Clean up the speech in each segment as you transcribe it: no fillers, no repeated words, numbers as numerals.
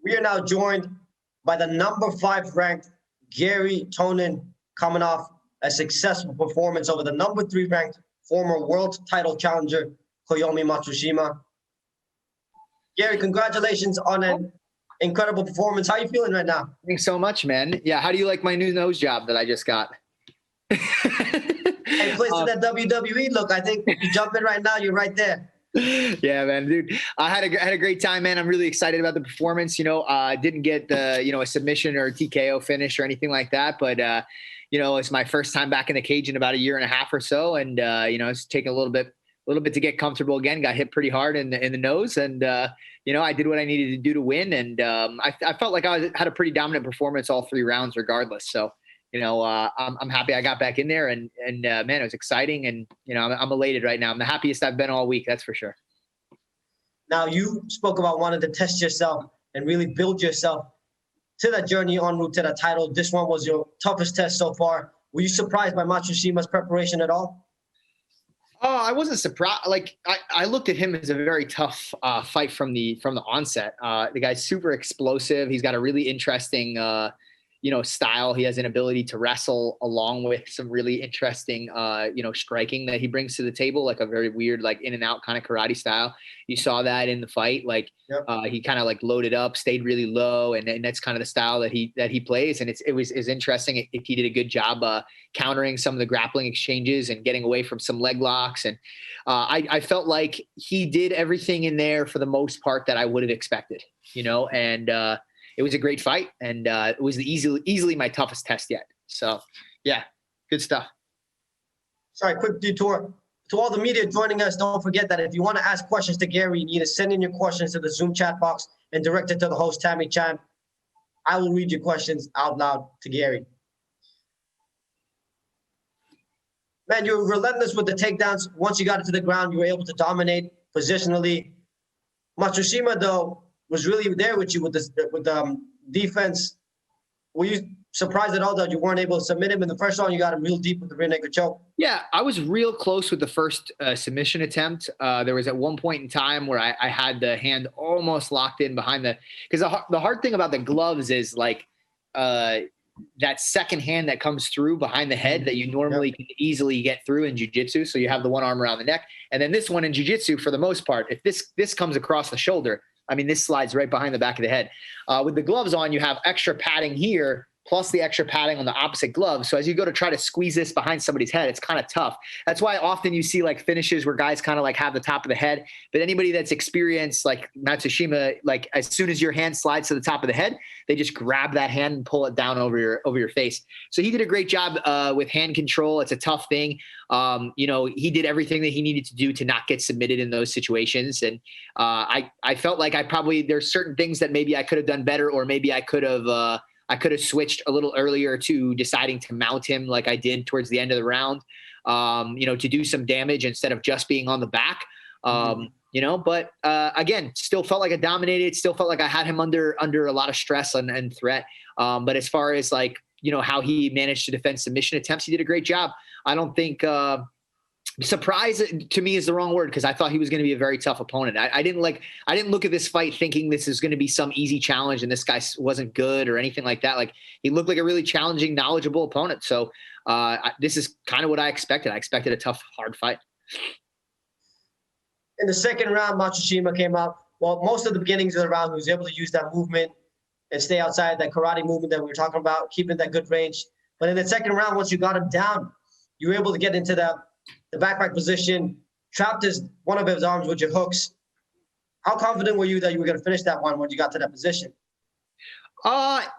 We are now joined by the number 5 ranked Garry Tonon, coming off a successful performance over the number 3 ranked former world title challenger, Koyomi Matsushima. Garry, congratulations on an incredible performance. How are you feeling right now? Thanks so much, man. Yeah, how do you like my new nose job that I just got? Hey, place to that WWE look. I think if you jump in right now, you're right there. Yeah, man, dude. I had a great time, man. I'm really excited about the performance. I didn't get the, a submission or a TKO finish or anything like that, but it's my first time back in the cage in about a year and a half or so, and it's taken a little bit to get comfortable again. Got hit pretty hard in the nose, and I did what I needed to do to win, and I felt like I had a pretty dominant performance all 3 rounds, regardless. So. I'm happy I got back in there, and man, it was exciting, and I'm elated right now. I'm the happiest I've been all week, that's for sure. Now, you spoke about wanting to test yourself and really build yourself to that journey en route to the title. This one was your toughest test so far. Were you surprised by Matsushima's preparation at all? Oh, I wasn't surprised. Like I looked at him as a very tough fight from the onset. The guy's super explosive. He's got a really interesting style. He has an ability to wrestle along with some really interesting, striking that he brings to the table, like a very weird, like in and out kind of karate style. You saw that in the fight. Like he kind of like loaded up, stayed really low. And that's kind of the style that he plays. And it was interesting. He did a good job countering some of the grappling exchanges and getting away from some leg locks. And I felt like he did everything in there for the most part that I would have expected, and it was a great fight, and it was easily my toughest test yet. So, yeah, good stuff. Sorry, quick detour. To all the media joining us, don't forget that if you want to ask questions to Garry, you need to send in your questions to the Zoom chat box and direct it to the host, Tammy Chan. I will read your questions out loud to Garry. Man, you were relentless with the takedowns. Once you got it to the ground, you were able to dominate positionally. Matsushima, though, was really there with you with defense. Were you surprised at all that you weren't able to submit him in the first round? You got him real deep with the rear naked choke. Yeah, I was real close with the first submission attempt. There was at one point in time where I had the hand almost locked in behind because the hard thing about the gloves is like that second hand that comes through behind the head that you normally can easily get through in jiu-jitsu. So you have the one arm around the neck, and then this one in jiu-jitsu, for the most part, if this comes across the shoulder, I mean, this slides right behind the back of the head. With the gloves on, you have extra padding here, plus the extra padding on the opposite glove. So as you go to try to squeeze this behind somebody's head, it's kind of tough. That's why often you see like finishes where guys kind of like have the top of the head. But anybody that's experienced like Matsushima, like as soon as your hand slides to the top of the head, they just grab that hand and pull it down over your face. So he did a great job with hand control. It's a tough thing. He did everything that he needed to do to not get submitted in those situations. And I felt like there's certain things that maybe I could have done better, or maybe I could have switched a little earlier to deciding to mount him like I did towards the end of the round, to do some damage instead of just being on the back. But again, still felt like I dominated, still felt like I had him under a lot of stress and threat. But as far as like, how he managed to defend submission attempts, he did a great job. I don't think surprise to me is the wrong word, because I thought he was going to be a very tough opponent. I didn't look at this fight thinking this is going to be some easy challenge and this guy wasn't good or anything like that. Like, he looked like a really challenging, knowledgeable opponent. So this is kind of what I expected. I expected a tough, hard fight. In the second round, Matsushima came out. Well, most of the beginnings of the round, he was able to use that movement and stay outside that karate movement that we were talking about, keeping that good range. But in the second round, once you got him down, you were able to get into the backpack position, trapped one of his arms with your hooks. How confident were you that you were going to finish that one when you got to that position?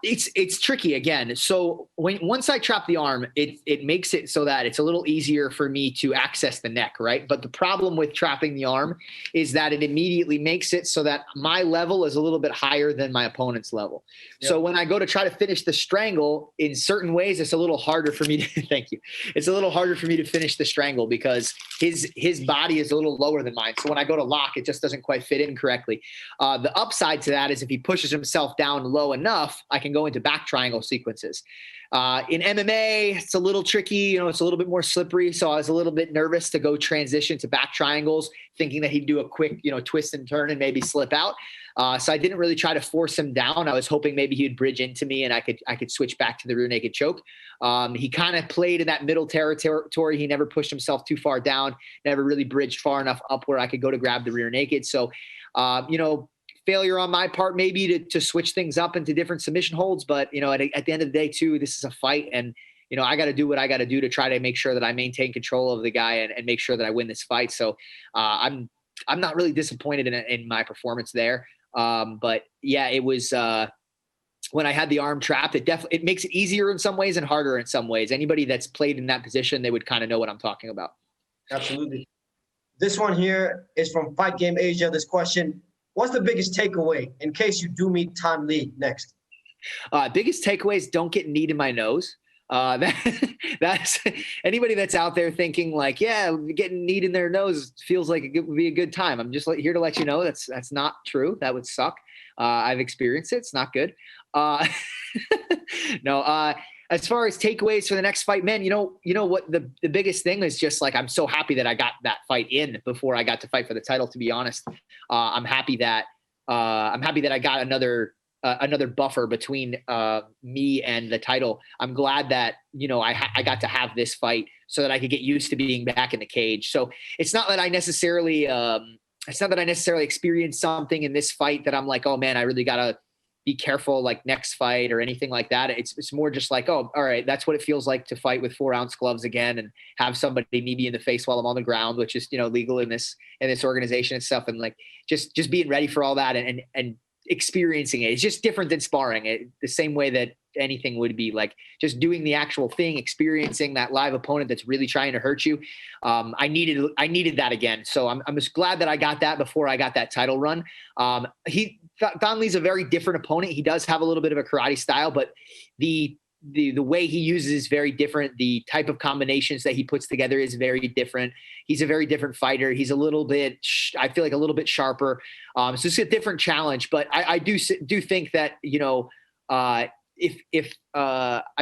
It's tricky again. So once I trap the arm, it makes it so that it's a little easier for me to access the neck, right? But the problem with trapping the arm is that it immediately makes it so that my level is a little bit higher than my opponent's level. Yep. So when I go to try to finish the strangle, in certain ways, it's a little harder for me to thank you. It's a little harder for me to finish the strangle because his body is a little lower than mine. So when I go to lock, it just doesn't quite fit in correctly. The upside to that is if he pushes himself down low enough, enough, I can go into back triangle sequences. In MMA, it's a little tricky. It's a little bit more slippery. So I was a little bit nervous to go transition to back triangles, thinking that he'd do a quick, twist and turn and maybe slip out. So I didn't really try to force him down. I was hoping maybe he'd bridge into me and I could switch back to the rear naked choke. He kind of played in that middle territory. He never pushed himself too far down, never really bridged far enough up where I could go to grab the rear naked. So, failure on my part, maybe to switch things up into different submission holds. But, at the end of the day too, this is a fight, and, I got to do what I got to do to try to make sure that I maintain control of the guy and make sure that I win this fight. So I'm not really disappointed in my performance there. But yeah, it was, when I had the arm trapped, it makes it easier in some ways and harder in some ways. Anybody that's played in that position, they would kind of know what I'm talking about. Absolutely. This one here is from Fight Game Asia. This question: what's the biggest takeaway in case you do meet Tan Lee next? Biggest takeaways: don't get kneed in my nose. That's anybody that's out there thinking like, yeah, getting kneed in their nose feels like it would be a good time. I'm just here to let you know that's not true. That would suck. I've experienced it. It's not good. No. As far as takeaways for the next fight, man, you know what the biggest thing is just like, I'm so happy that I got that fight in before I got to fight for the title, to be honest. I'm happy that I got another buffer between me and the title. I'm glad that, I got to have this fight so that I could get used to being back in the cage. So it's not that I necessarily experienced something in this fight that I'm like, oh man, I really got to be careful like next fight or anything like that. It's more just like, oh, all right, that's what it feels like to fight with 4-ounce gloves again and have somebody knee me in the face while I'm on the ground, which is, legal in this organization and stuff. And like, just being ready for all that and experiencing it. It's just different than sparring. The same way that anything would be, like just doing the actual thing, experiencing that live opponent that's really trying to hurt you. I needed that again. So I'm just glad that I got that before I got that title run. Don Lee's a very different opponent. He does have a little bit of a karate style, but the way he uses is very different. The type of combinations that he puts together is very different. He's a very different fighter. He's a little bit, I feel like a little bit sharper. So it's a different challenge, but I do think that, I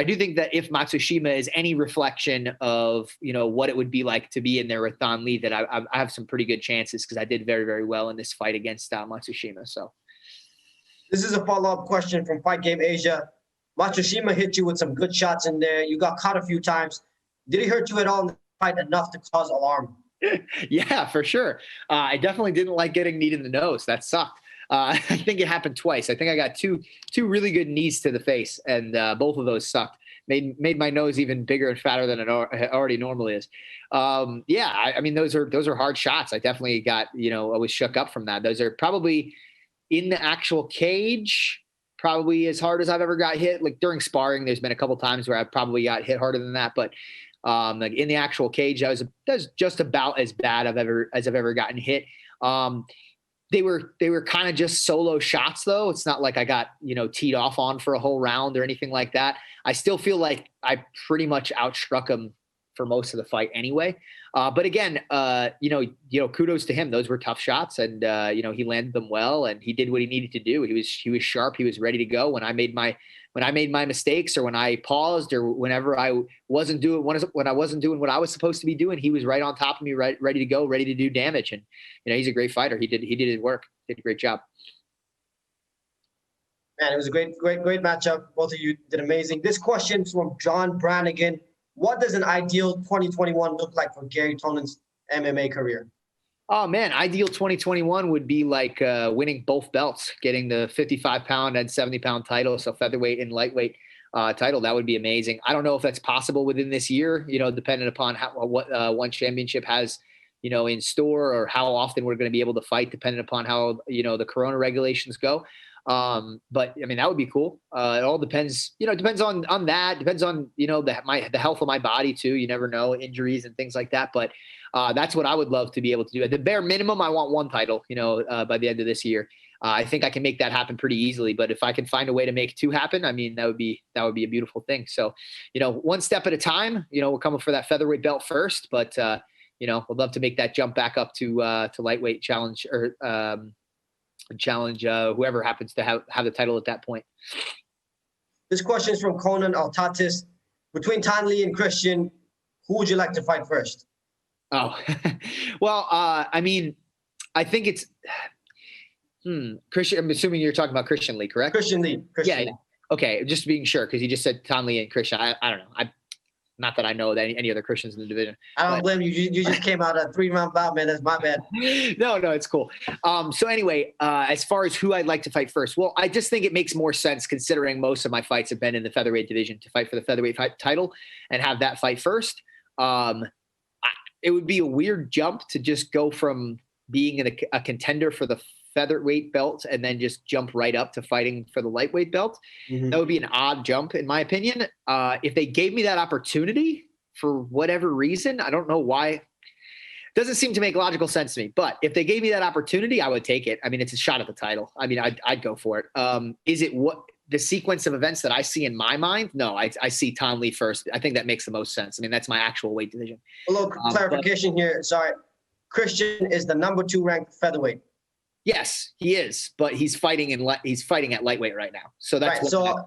do think that if Matsushima is any reflection of, what it would be like to be in there with Don Lee, that I have some pretty good chances because I did very, very well in this fight against Matsushima. So this is a follow-up question from Fight Game Asia. Matsushima hit you with some good shots in there. You got caught a few times. Did he hurt you at all in the fight enough to cause alarm? Yeah, for sure. I definitely didn't like getting kneed in the nose. That sucked. I think it happened twice. I think I got two really good knees to the face, and both of those sucked. Made my nose even bigger and fatter than it already normally is. Yeah, I mean, those are hard shots. I definitely got, I was shook up from that. Those are probably in the actual cage, probably as hard as I've ever got hit. Like during sparring, there's been a couple times where I probably got hit harder than that, but like in the actual cage, that was just about as bad as I've ever gotten hit. They were kind of just solo shots though. It's not like I got, teed off on for a whole round or anything like that. I still feel like I pretty much outstruck him for most of the fight anyway. But again, kudos to him. Those were tough shots, and he landed them well, and he did what he needed to do. He was sharp. He was ready to go. When I made my mistakes, or when I paused, or whenever I wasn't doing when I wasn't doing what I was supposed to be doing, he was right on top of me, ready to go, ready to do damage. And he's a great fighter. He did his work. Did a great job. Man, it was a great matchup. Both of you did amazing. This question is from John Brannigan. What does an ideal 2021 look like for Garry Tonon's MMA career? Oh man, ideal 2021 would be like winning both belts, getting the 55-pound and 70-pound title, so featherweight and lightweight title. That would be amazing. I don't know if that's possible within this year, depending upon what one championship has, in store, or how often we're going to be able to fight, depending upon how, the Corona regulations go. But I mean, that would be cool. It all depends, depends on that, depends on, the health of my body too. You never know, injuries and things like that. But that's what I would love to be able to do. At the bare minimum, I want one title, by the end of this year. I think I can make that happen pretty easily, but if I can find a way to make two happen, I mean, that would be a beautiful thing. So, one step at a time, we're coming for that featherweight belt first, but we'd love to make that jump back up to lightweight challenge, or challenge whoever happens to have the title at that point. This question is from Conan Altatis. Between Tan Lee and Christian, who would you like to fight first? Oh, well, I mean, I think it's Christian. I'm assuming you're talking about Christian Lee, correct? Christian Lee. Yeah. Okay, just being sure, because you just said Tan Lee and Christian. I don't know. Not that I know that any other Christians in the division. I don't blame you. You just came out a 3-round bout, man. That's my bad. No, it's cool. So anyway, as far as who I'd like to fight first, well, I just think it makes more sense, considering most of my fights have been in the featherweight division, to fight for the featherweight title and have that fight first. It would be a weird jump to just go from being a contender for the featherweight belt and then just jump right up to fighting for the lightweight belt. Mm-hmm. That would be an odd jump, in my opinion. If they gave me that opportunity for whatever reason, I don't know why. It doesn't seem to make logical sense to me. But if they gave me that opportunity, I would take it. I mean, it's a shot at the title. I mean, I'd go for it. Is it what the sequence of events that I see in my mind? No, I see Tan Lee first. I think that makes the most sense. I mean, that's my actual weight division. A little clarification here. Sorry. Christian is the number 2 ranked featherweight. Yes, he is, but he's fighting at lightweight right now. So that's right. So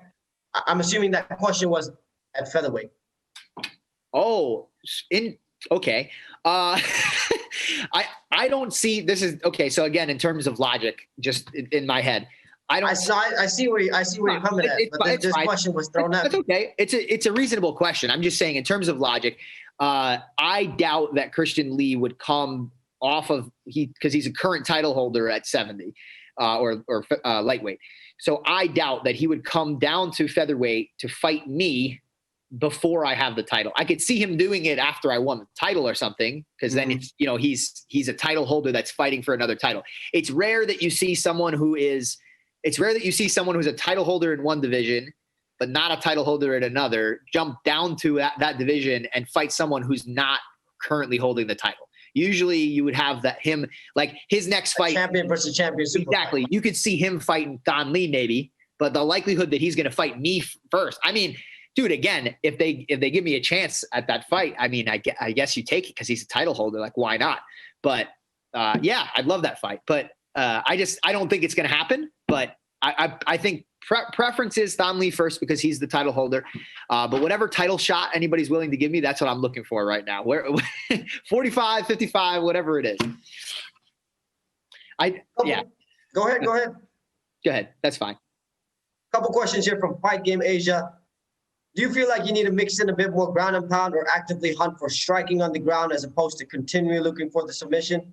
I'm assuming that question was at featherweight. Oh, okay. I don't see this is okay. So again, in terms of logic, just in my head, I see where you're coming at. But this question was thrown out. That's okay. It's a reasonable question. I'm just saying, in terms of logic, I doubt that Christian Lee would come off of because he's a current title holder at 70 or lightweight. So I doubt that he would come down to featherweight to fight me before I have the title. I could see him doing it after I won the title or something, because then it's, he's a title holder that's fighting for another title. It's rare that you see someone who's a title holder in one division but not a title holder in another jump down to that division and fight someone who's not currently holding the title. Usually you would have his next fight. Champion versus champion. Exactly. You could see him fighting Tan Lee maybe, but the likelihood that he's going to fight me first. I mean, dude, again, if they give me a chance at that fight, I mean, I guess you take it because he's a title holder. Like, why not? But yeah, I'd love that fight. But I don't think it's going to happen. But I think preference is Tan Lee first because he's the title holder. But whatever title shot anybody's willing to give me, that's what I'm looking for right now. 45, 55, whatever it is. Yeah. Go ahead. Go ahead. That's fine. Couple questions here from Fight Game Asia. Do you feel like you need to mix in a bit more ground and pound or actively hunt for striking on the ground as opposed to continually looking for the submission?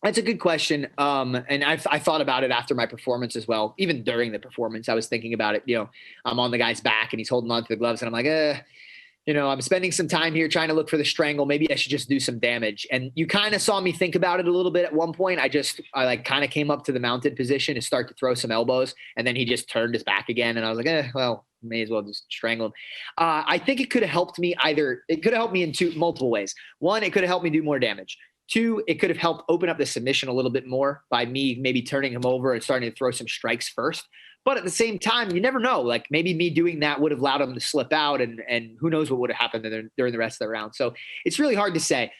That's a good question. And I thought about it after my performance as well. Even during the performance, I was thinking about it. I'm on the guy's back and he's holding on to the gloves and I'm like, I'm spending some time here trying to look for the strangle. Maybe I should just do some damage. And you kind of saw me think about it a little bit at one point. I kind of came up to the mounted position and start to throw some elbows. And then he just turned his back again. And I was like, well, may as well just strangle him. I think it could have helped me in multiple ways. One, it could have helped me do more damage. Two, it could have helped open up the submission a little bit more by me maybe turning him over and starting to throw some strikes first. But at the same time, you never know. Like maybe me doing that would have allowed him to slip out and who knows what would have happened during the rest of the round. So it's really hard to say.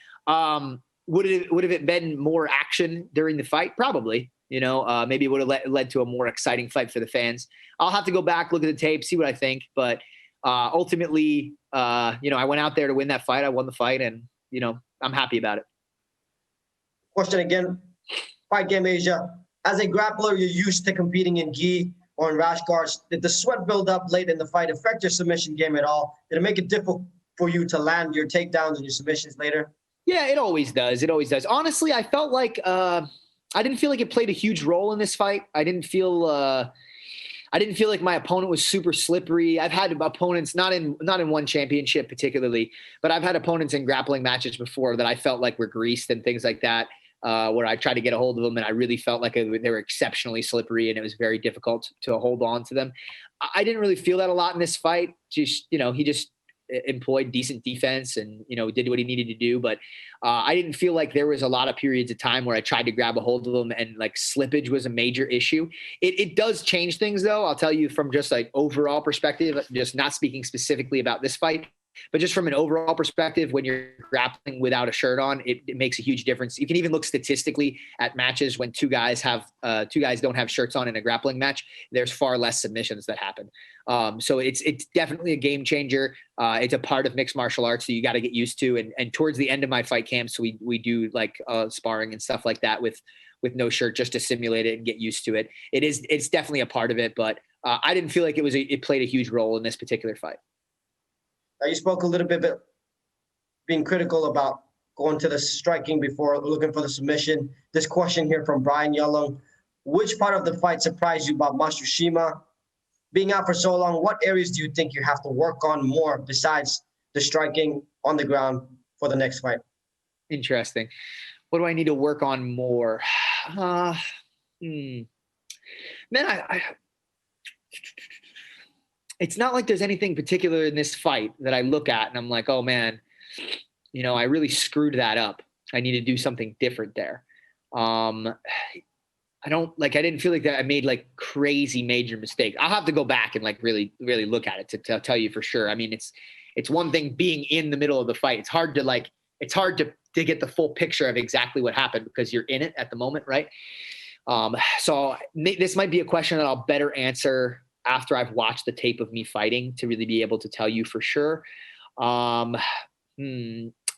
Would it been more action during the fight? Probably. Maybe it would have led to a more exciting fight for the fans. I'll have to go back, look at the tape, see what I think. But ultimately, I went out there to win that fight. I won the fight and, I'm happy about it. Question again, Fight Game Asia. As a grappler, you're used to competing in gi or in rash guards. Did the sweat build up late in the fight affect your submission game at all? Did it make it difficult for you to land your takedowns and your submissions later? Yeah, it always does. Honestly, I felt like I didn't feel like it played a huge role in this fight. I didn't feel like my opponent was super slippery. I've had opponents, not in one championship particularly, but I've had opponents in grappling matches before that I felt like were greased and things like that. Where I tried to get a hold of them and I really felt like they were exceptionally slippery and it was very difficult to hold on to them. I didn't really feel that a lot in this fight. He just employed decent defense and, did what he needed to do. But I didn't feel like there was a lot of periods of time where I tried to grab a hold of them and like slippage was a major issue. It does change things though. I'll tell you from just like overall perspective, just not speaking specifically about this fight. But just from an overall perspective, when you're grappling without a shirt on, it makes a huge difference. You can even look statistically at matches when two guys don't have shirts on in a grappling match. There's far less submissions that happen. So it's definitely a game changer. It's a part of mixed martial arts that you got to get used to. And towards the end of my fight camps, we do like sparring and stuff like that with no shirt just to simulate it and get used to it. It's definitely a part of it, but I didn't feel like it played a huge role in this particular fight. You spoke a little bit about being critical about going to the striking before looking for the submission. This question here from Brian Yellow. Which part of the fight surprised you about Matsushima? Being out for so long, what areas do you think you have to work on more besides the striking on the ground for the next fight? Interesting. What do I need to work on more? Man, it's not like there's anything particular in this fight that I look at and I'm like, oh man, I really screwed that up. I need to do something different there. I didn't feel like that I made like crazy major mistakes. I'll have to go back and like really, really look at it to tell you for sure. I mean, it's one thing being in the middle of the fight. It's hard to get the full picture of exactly what happened because you're in it at the moment. Right. So this might be a question that I'll better answer after I've watched the tape of me fighting to really be able to tell you for sure. I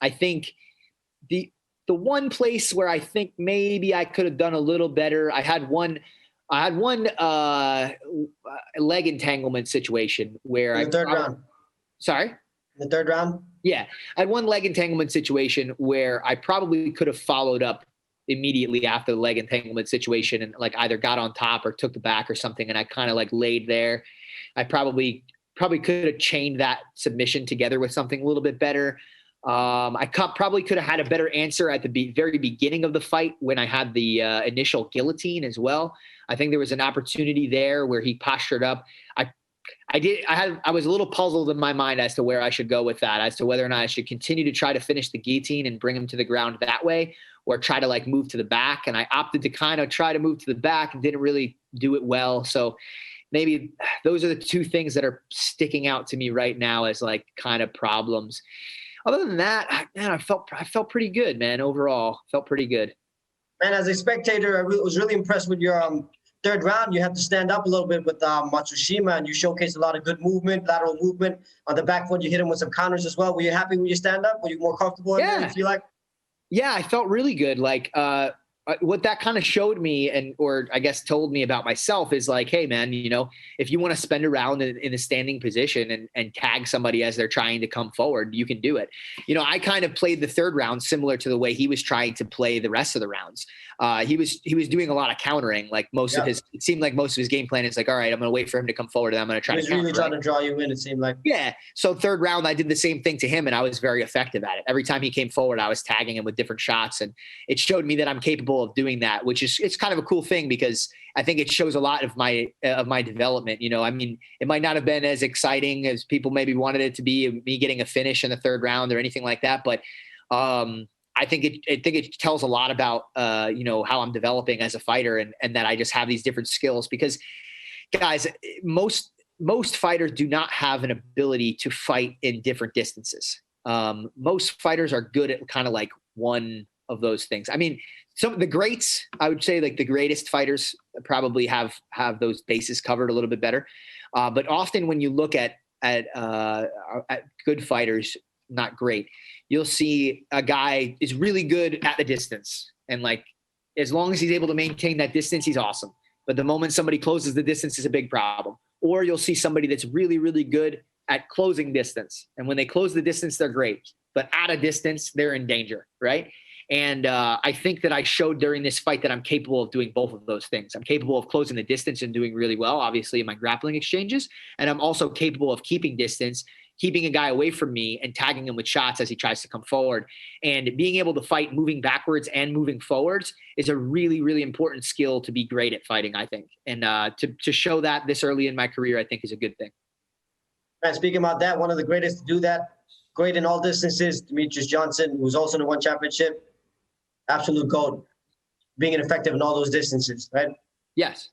think the one place where I think maybe I could have done a little better, I had one leg entanglement situation where in the third round. Sorry? In the third round? Yeah. I had one leg entanglement situation where I probably could have followed up immediately after the leg entanglement situation and like either got on top or took the back or something. And I kind of like laid there. I probably could have chained that submission together with something a little bit better. I probably could have had a better answer at the very beginning of the fight when I had the initial guillotine as well. I think there was an opportunity there where he postured up. I was a little puzzled in my mind as to where I should go with that, as to whether or not I should continue to try to finish the guillotine and bring him to the ground that way, or try to like move to the back. And I opted to kind of try to move to the back and didn't really do it well. So maybe those are the two things that are sticking out to me right now as like kind of problems. Other than that, man, I felt pretty good, man. Overall, felt pretty good. Man, as a spectator, I was really impressed with your third round. You had to stand up a little bit with Matsushima, and you showcased a lot of good movement, lateral movement. On the back foot, you hit him with some counters as well. Were you happy with your stand-up? Were you more comfortable in there, you feel like? Yeah, I felt really good. Like what that kind of showed me or I guess told me about myself is like, hey man, if you want to spend a round in a standing position and tag somebody as they're trying to come forward, you can do it. I kind of played the third round similar to the way he was trying to play the rest of the rounds. He was doing a lot of countering. Like it seemed like most of his game plan is like, all right, I'm going to wait for him to come forward and I'm going to try to counter. He was really trying to draw you in, it seemed like. Yeah. So third round, I did the same thing to him and I was very effective at it. Every time he came forward, I was tagging him with different shots and it showed me that I'm capable of doing that, which is, it's kind of a cool thing because I think it shows a lot of my development. I mean, it might not have been as exciting as people maybe wanted it to be, me getting a finish in the third round or anything like that. But I think it tells a lot about, how I'm developing as a fighter and that I just have these different skills because guys, most fighters do not have an ability to fight in different distances. Most fighters are good at kind of like one of those things. I mean, some of the greats, I would say like the greatest fighters probably have those bases covered a little bit better. But often when you look at good fighters, not great, you'll see a guy is really good at the distance. And like, as long as he's able to maintain that distance, he's awesome. But the moment somebody closes the distance is a big problem. Or you'll see somebody that's really, really good at closing distance. And when they close the distance, they're great. But at a distance, they're in danger, right? And I think that I showed during this fight that I'm capable of doing both of those things. I'm capable of closing the distance and doing really well, obviously, in my grappling exchanges. And I'm also capable of keeping distance, keeping a guy away from me and tagging him with shots as he tries to come forward. And being able to fight moving backwards and moving forwards is a really, really important skill to be great at fighting, I think. And to show that this early in my career, I think is a good thing. And speaking about that, one of the greatest to do that, great in all distances, Demetrius Johnson, who was also in the one championship. Absolute GOAT, being effective in all those distances, right? Yes.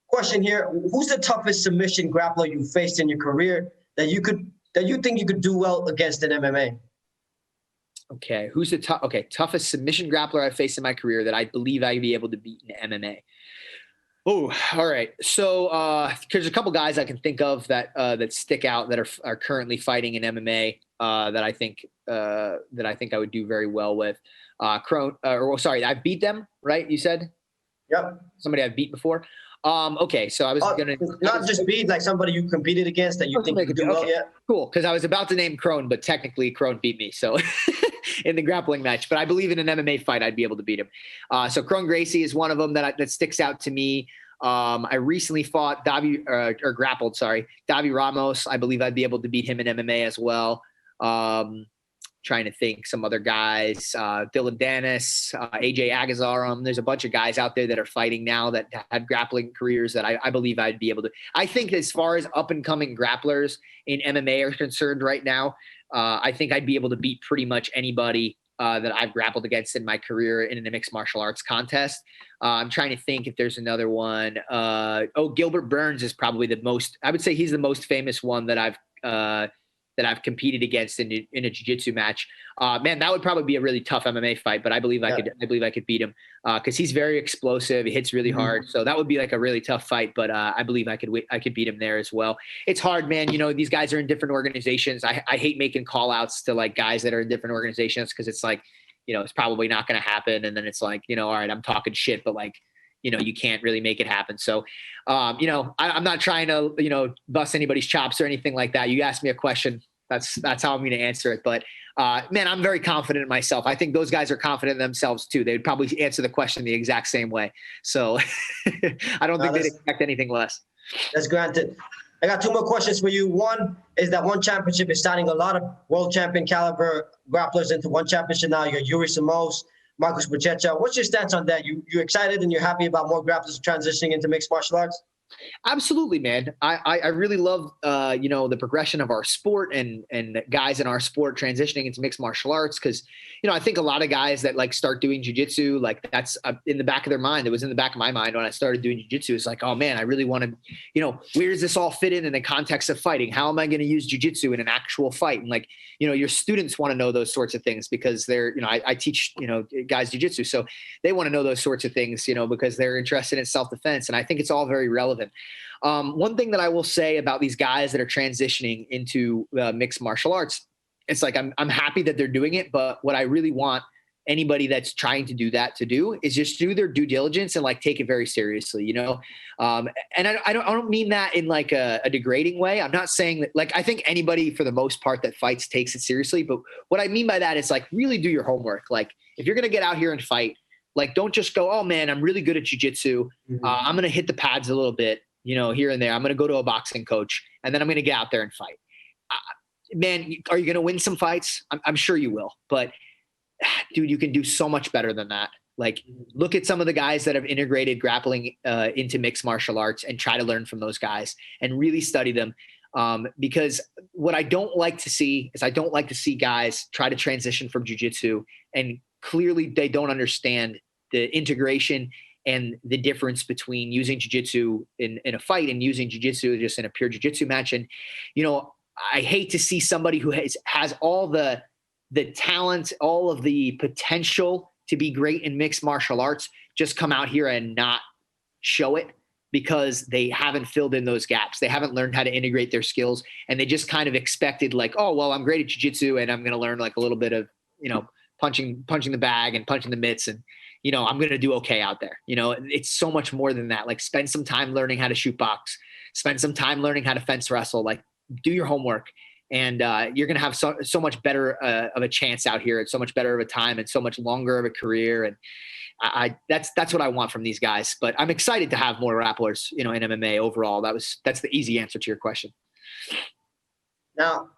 Question here, who's the toughest submission grappler you faced in your career that you could that you think you could do well against in MMA? Okay, who's the toughest submission grappler I've faced in my career that I believe I'd be able to beat in MMA? Oh, all right. So there's a couple guys I can think of that that stick out that are currently fighting in MMA that I think I would do very well with. I beat them, right? You said? Yep. Somebody I've beat before. Okay, so I was gonna not just beat like somebody you competed against that you think you could do well. Yeah, cool. Because I was about to name Crone, but technically Crone beat me. So in the grappling match, but I believe in an MMA fight I'd be able to beat him. So Crone Gracie is one of them that sticks out to me. I recently fought grappled Davi Ramos. I believe I'd be able to beat him in MMA as well. Trying to think some other guys, Dylan Dennis, AJ Agazarum. There's a bunch of guys out there that are fighting now that had grappling careers that I believe I'd be able to. I think as far as up and coming grapplers in MMA are concerned right now, I think I'd be able to beat pretty much anybody that I've grappled against in my career in a mixed martial arts contest. I'm trying to think if there's another one. Gilbert Burns is probably the most, I would say he's the most famous one that I've competed against in a jiu-jitsu match. Man, that would probably be a really tough MMA fight, but I believe I could beat him because he's very explosive. He hits really hard. So that would be like a really tough fight, but I believe I could beat him there as well. It's hard, man. You know, these guys are in different organizations. I hate making call outs to like guys that are in different organizations because it's like, you know, it's probably not going to happen. And then it's like, you know, all right, I'm talking shit, but like, you know, you can't really make it happen. So, you know, I'm not trying to, you know, bust anybody's chops or anything like that. You asked me a question. That's how I'm going to answer it. But man, I'm very confident in myself. I think those guys are confident in themselves too. They'd probably answer the question the exact same way. So I don't think they'd expect anything less. That's granted. I got two more questions for you. One is that one championship is signing a lot of world champion caliber grapplers into one championship now. You got Yuri Simões, Marcus Buchecha. What's your stance on that? You excited and you're happy about more grapplers transitioning into mixed martial arts? Absolutely, man. I really love, you know, the progression of our sport and guys in our sport transitioning into mixed martial arts. Cause, you know, I think a lot of guys that like start doing jiu-jitsu, like that's in the back of their mind. It was in the back of my mind when I started doing jiu-jitsu. It's like, oh man, I really want to, you know, where does this all fit in the context of fighting? How am I going to use jiu-jitsu in an actual fight? And like, you know, your students want to know those sorts of things because they're, you know, I teach, you know, guys jiu-jitsu. So they want to know those sorts of things, you know, because they're interested in self-defense. And I think it's all very relevant. One thing that I will say about these guys that are transitioning into mixed martial arts, it's like I'm happy that they're doing it, but what I really want anybody that's trying to do that to do is just do their due diligence and like take it very seriously, you know. And I don't mean that in like a degrading way. I'm not saying that, like, I think anybody for the most part that fights takes it seriously, but what I mean by that is like really do your homework. Like if you're gonna get out here and fight, like don't just go, oh man, I'm really good at jiu-jitsu. I'm gonna hit the pads a little bit, you know, here and there. I'm going to go to a boxing coach and then I'm going to get out there and fight. Man, are you going to win some fights? I'm sure you will, but dude, you can do so much better than that. Like look at some of the guys that have integrated grappling into mixed martial arts and try to learn from those guys and really study them. Because what I don't like to see is I don't like to see guys try to transition from jiu-jitsu and clearly they don't understand the integration and the difference between using jiu-jitsu in a fight and using jiu-jitsu just in a pure jiu-jitsu match. And, you know, I hate to see somebody who has all the talent, all of the potential to be great in mixed martial arts just come out here and not show it because they haven't filled in those gaps. They haven't learned how to integrate their skills and they just kind of expected like, oh, well, I'm great at jiu-jitsu and I'm going to learn like a little bit of, you know, punching the bag and punching the mitts and, you know, I'm going to do okay out there. You know, it's so much more than that. Like spend some time learning how to shoot box, spend some time learning how to fence wrestle, like do your homework and you're going to have so much better of a chance out here and so much better of a time and so much longer of a career. And that's what I want from these guys, but I'm excited to have more grapplers, you know, in MMA overall. That's the easy answer to your question. Now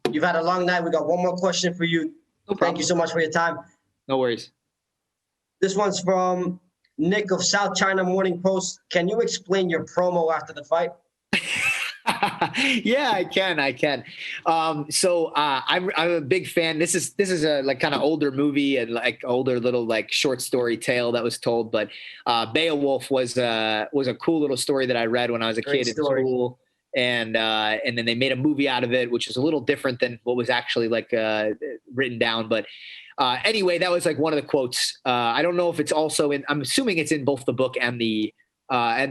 you've had a long night. We got one more question for you. No Thank you so much for your time. No worries. This one's from Nick of South China Morning Post. Can you explain your promo after the fight? Yeah, I can. So I'm a big fan. This is a like kind of older movie and like older little like short story tale that was told. But Beowulf was a cool little story that I read when I was a kid in school. and then they made a movie out of it, which is a little different than what was actually like written down. But anyway, that was like one of the quotes. I don't know if it's also in. I'm assuming it's in both the book and the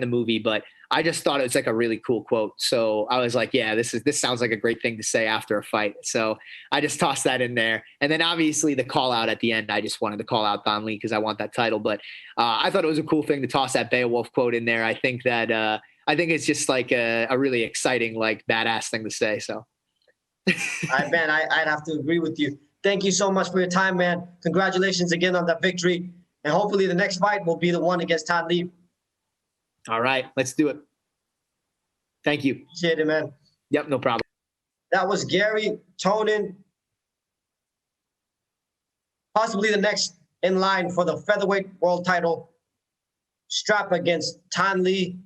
movie, but I just thought it was like a really cool quote. So I was like, yeah, this sounds like a great thing to say after a fight. So I just tossed that in there. And then obviously the call out at the end, I just wanted to call out Don Lee because I want that title. But I thought it was a cool thing to toss that Beowulf quote in there. I think it's just like a really exciting, like badass thing to say. So I'd have to agree with you. Thank you so much for your time, man. Congratulations again on that victory. And hopefully the next fight will be the one against Todd Lee. All right, let's do it. Thank you. Appreciate it, man. Yep, no problem. That was Garry Tonon, possibly the next in line for the featherweight world title strap against Tan Lee.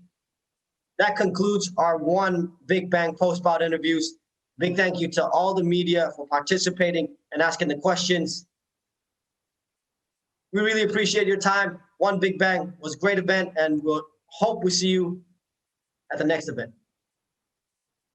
That concludes our One Big Bang post-bout interviews. Big thank you to all the media for participating and asking the questions. We really appreciate your time. One Big Bang was a great event, and we'll hope we see you at the next event.